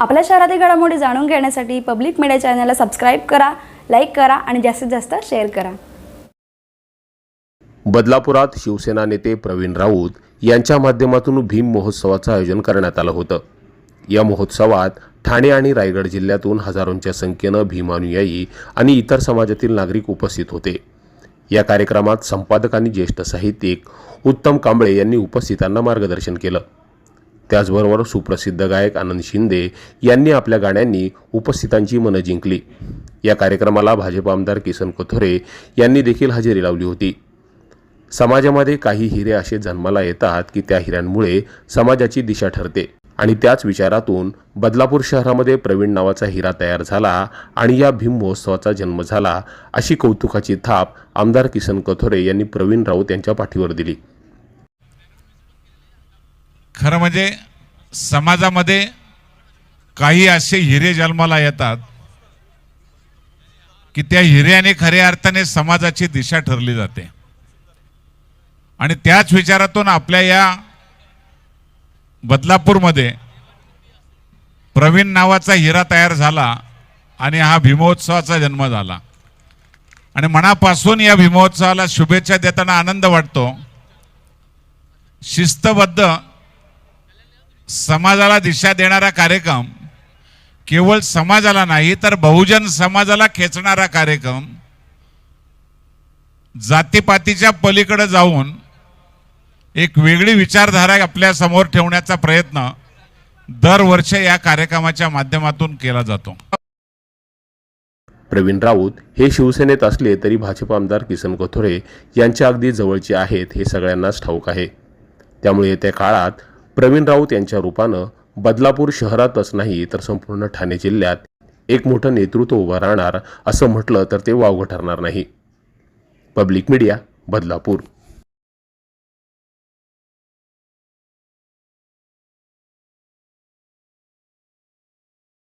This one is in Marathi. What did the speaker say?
आपल्या शहरातील घडामोडी जाणून घेण्यासाठी पब्लिक मीडिया चॅनलला सबस्क्राईब करा, लाईक करा आणि जास्तीत जास्त शेअर करा। बदलापुरात शिवसेना नेते प्रवीण राऊत यांच्या माध्यमातून भीम महोत्सवाचं आयोजन करण्यात आलं होतं। या महोत्सवात ठाणे आणि रायगड जिल्ह्यातून हजारोंच्या संख्येनं भीमानुयायी आणि इतर समाजातील नागरिक उपस्थित होते। या कार्यक्रमात संपादक आणि ज्येष्ठ साहित्यिक उत्तम कांबळे यांनी उपस्थितांना मार्गदर्शन केलं। त्याचबरोबर सुप्रसिद्ध गायक आनंद शिंदे यांनी आपल्या गाण्यांनी उपस्थितांची मनं जिंकली। या कार्यक्रमाला भाजप आमदार किसन कथोरे यांनी देखील हजेरी लावली होती। समाजामध्ये काही हिरे असे जन्माला येतात की त्या हिऱ्यांमुळे समाजाची दिशा ठरते आणि त्याच विचारातून बदलापूर शहरामध्ये प्रवीण नावाचा हिरा तयार झाला आणि या भीम महोत्सवाचा जन्म झाला, अशी कौतुकाची थाप आमदार किसन कथोरे यांनी प्रवीण राऊत यांच्या पाठीवर दिली। खरं म्हणजे समाजामध्ये काही असे हिरे जन्माला येतात की त्या हिऱ्याने खऱ्या अर्थाने समाजाची दिशा ठरली जाते आणि त्याच विचारातून आपल्या या बदलापूरमध्ये प्रवीण नावाचा हिरा तयार झाला आणि हा भीमोत्सवाचा जन्म झाला आणि मनापासून या भीमोत्सवाला शुभेच्छा देताना आनंद वाटतो। शिस्तबद्ध समाजाला दिशा देणारा कार्यक्रम, केवळ समाजाला नाही तर बहुजन समाजाला खेचणारा कार्यक्रम, जातीपातीच्या पलीकडे जाऊन एक वेगळी विचारधारा आपल्या समोर ठेवण्याचा प्रयत्न दरवर्षी या कार्यक्रमाच्या माध्यमातून केला जातो। प्रवीण राऊत हे शिवसेनेत असले तरी भाजप आमदार किसन कथोरे यांच्या अगदी जवळचे आहेत हे सगळ्यांनाच ठाऊक आहे। त्यामुळे येत्या काळात प्रवीण राऊत यांच्या रूपानं बदलापूर शहरातच नाही तर संपूर्ण ठाणे जिल्ह्यात एक मोठं नेतृत्व उभं राहणार असं म्हटलं तर ते वावगं ठरणार नाही। Public media, Badlapur.